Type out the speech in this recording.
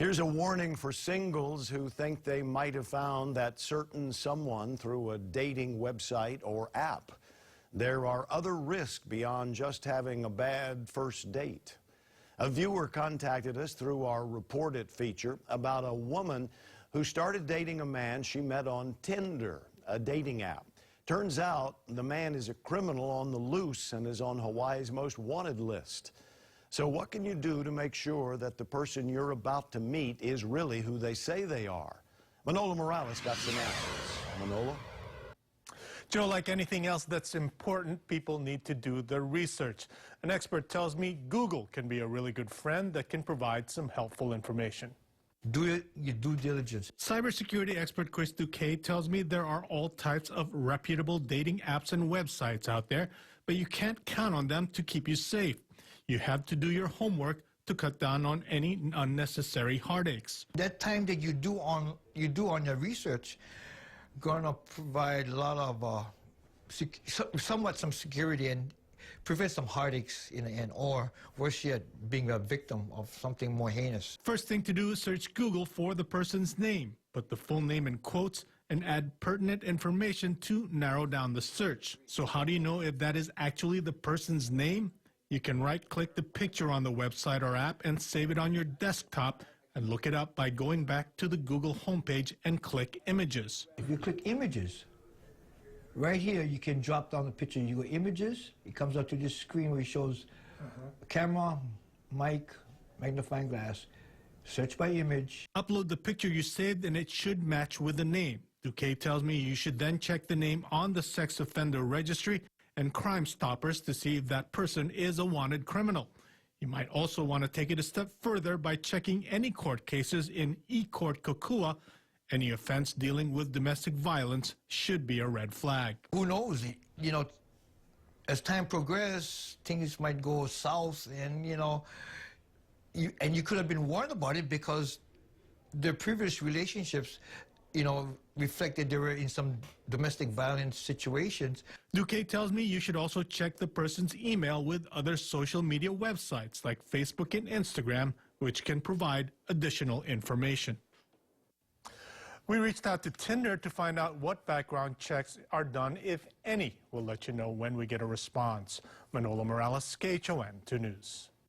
Here's a warning for singles who think they might have found that certain someone through a dating website or app. There are other risks beyond just having a bad first date. A viewer contacted us through our Report It feature about a woman who started dating a man she met on Tinder, a dating app. Turns out the man is a criminal on the loose and is on Hawaii's most wanted list. So what can you do to make sure that the person you're about to meet is really who they say they are? Manolo Morales got some answers. Manolo? Joe, like anything else that's important, people need to do their research. An expert tells me Google can be a really good friend that can provide some helpful information. Do your due diligence. Cybersecurity expert Chris Duque tells me there are all types of reputable dating apps and websites out there, but you can't count on them to keep you safe. You have to do your homework to cut down on any unnecessary heartaches. That time that you do on your research, gonna provide a lot of somewhat some security and prevent some heartaches in the end, or worse yet, being a victim of something more heinous. First thing to do is search Google for the person's name. Put the full name in quotes and add pertinent information to narrow down the search. So how do you know if that is actually the person's name? You can right-click the picture on the website or app and save it on your desktop and look it up by going back to the Google homepage and click Images. If you click Images, right here you can drop down the picture. You go Images, it comes up to this screen where it shows camera, mic, magnifying glass, search by image. Upload the picture you saved and it should match with the name. Duque tells me you should then check the name on the sex offender registry and Crime Stoppers to see if that person is a wanted criminal. You might also want to take it a step further by checking any court cases in eCourt Kokua. Any offense dealing with domestic violence should be a red flag. Who knows? You know, as time progresses, things might go south, and you could have been warned about it because the previous relationships, reflected they were in some domestic violence situations. Duque tells me you should also check the person's email with other social media websites like Facebook and Instagram, which can provide additional information. We reached out to Tinder to find out what background checks are done, if any. We'll let you know when we get a response. Manolo Morales, KHON 2 News.